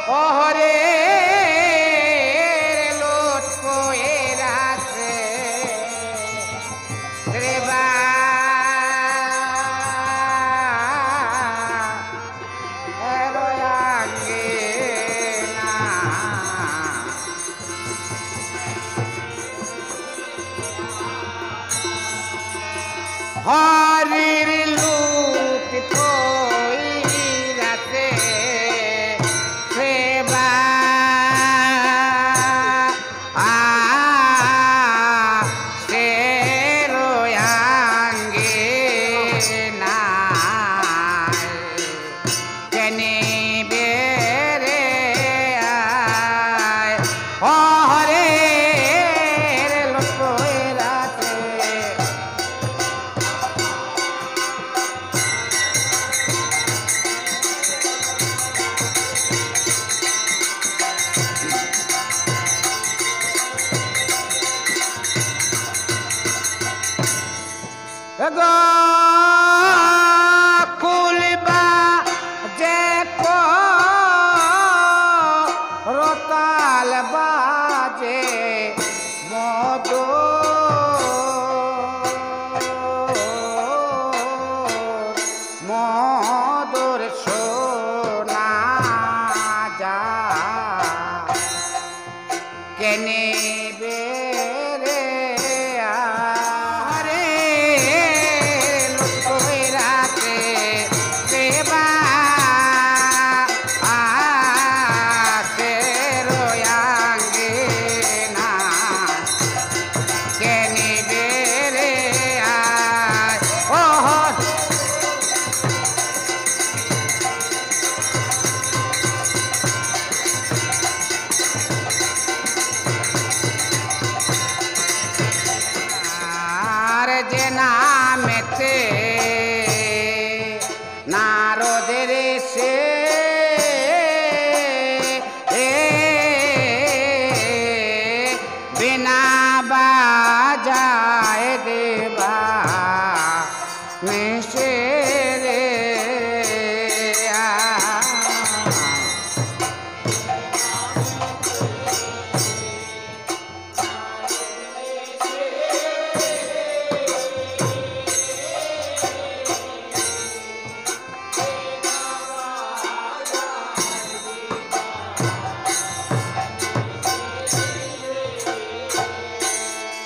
ওহরে note কয়ে রাখে রে বা রয়াঙ্গে না হরির লুট কইরাতে সেবা সে রয়াঙ্গে নাই কেনে বেরে আয় হরে লোক কইরাতে কুলবা যে রতাল বাজে মদ মদর সোনা যা কেনে বেরে আরে লোক রাতে সেবা সে রয়াঙ্গে না কেনে বেরে আয় ওহ যে নামেতে নারদের সে বিনা বাজায় দেবা মিশে রে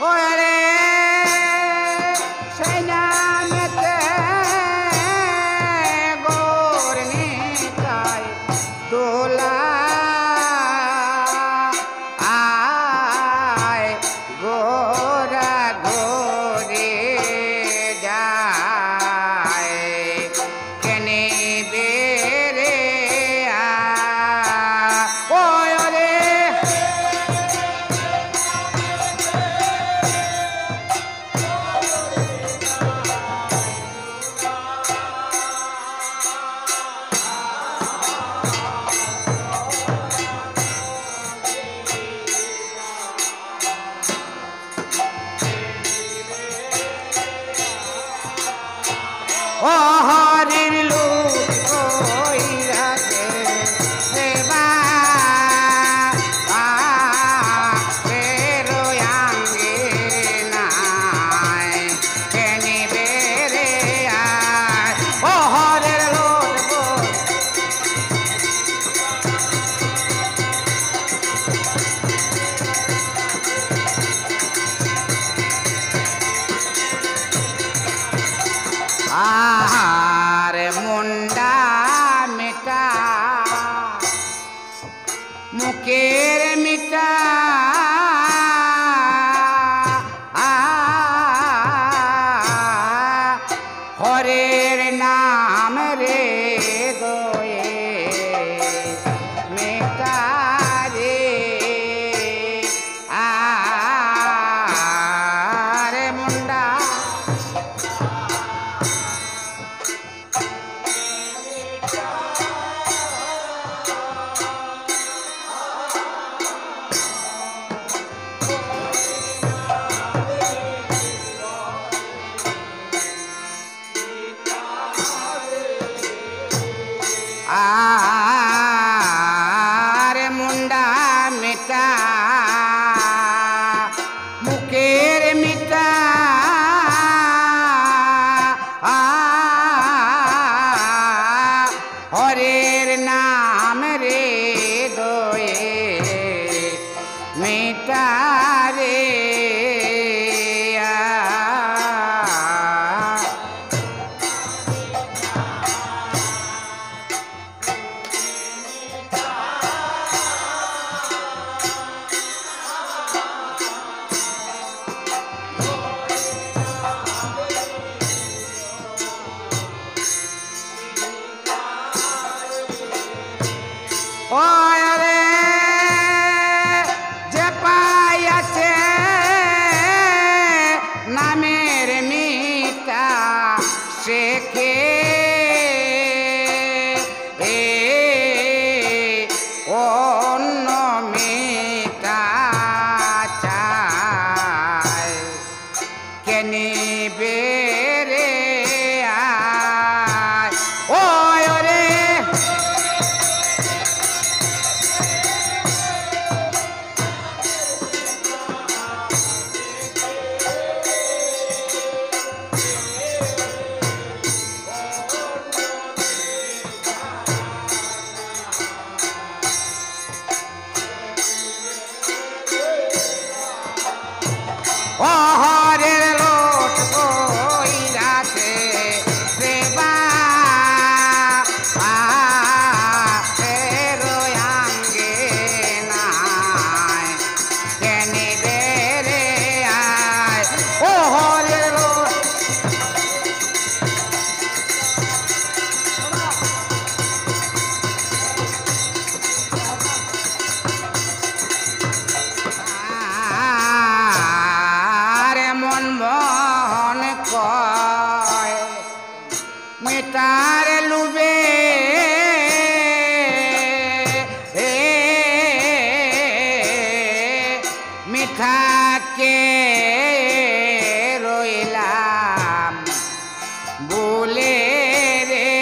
ওরে সেই নামেতে গোর নিতাই দোলা আয় গোরা গোরে যায় কেনে বেরে ওরে হরির লুট কইরাতে সেবা সে রয়াঙ্গে নাই কেনে বেরে আয় ও হরের লোট আর মুন্ডা মিটা মুখের মিটা হরের নাম রে দয়ে মিটা রে আরে মুন্ডা ওরে যে পাইয়াছে নামের মিতা শেখে অন্য মিতা চায় কেনি বেরে আয় ওরে হরের লোট কইরাছে সেবা আঙ্গে নাই কেনি বেরে আয় ও হরের লোট মন মন কয় মিটার লুবে মিঠাকে রইলাম বলে রে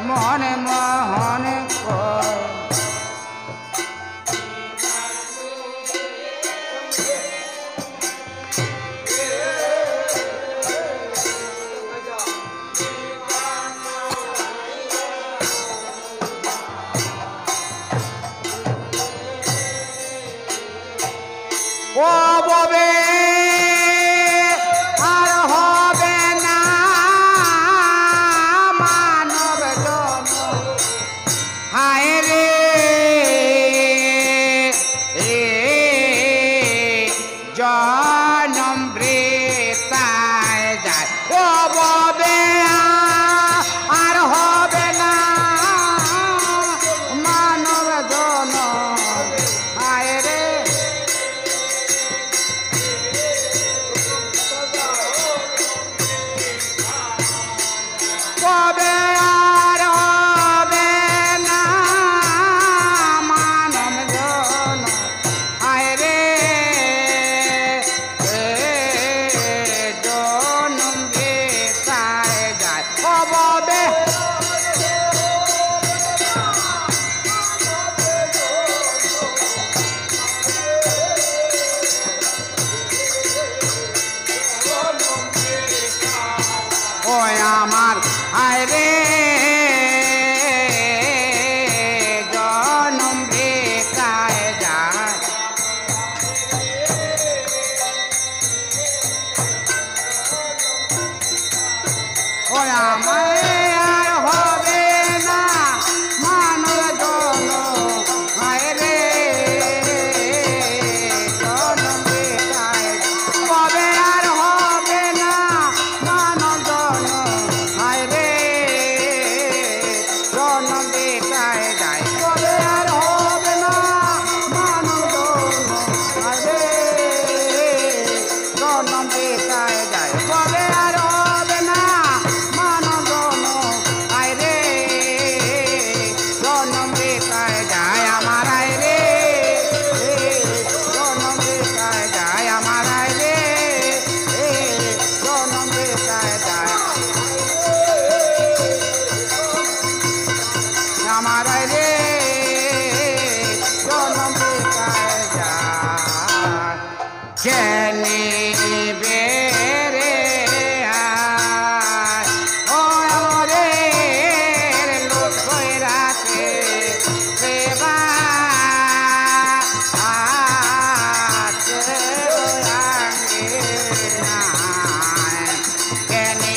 মন মোহন কয় ও ববে আর হবে না মানব জন্ম হায় রে জনম বৃতায় যায় ও ববে আর হবে না মানব জন্ম হায় রে কবে আর হবে না মানব জন্ম হায় রে জনম বৃথায় যায় কবে ওই আমার হায় রে জনম বৃথায় যায় ওই আমার আর হবে না মানব জন্ম হায় রে জনম বৃথায় কবে আর হবে না মানব জন্ম হায় রে জনম বৃথায় যায় কবে আর হবে না মানব জন্ম হায় রে জনম বৃথায় যায় কবে আর হবে না মানব জন্ম হায় রে জনম বৃথায় যায় আমার হায় রে জনম বৃথায় যায় আমার হায় রে জনম বৃথায় যায় আমার হায় রে জনম বৃথায় যায় কেনি বেরে আয় ও রে লোট কইরাছে সেবা আঙ্গে নাই কেনি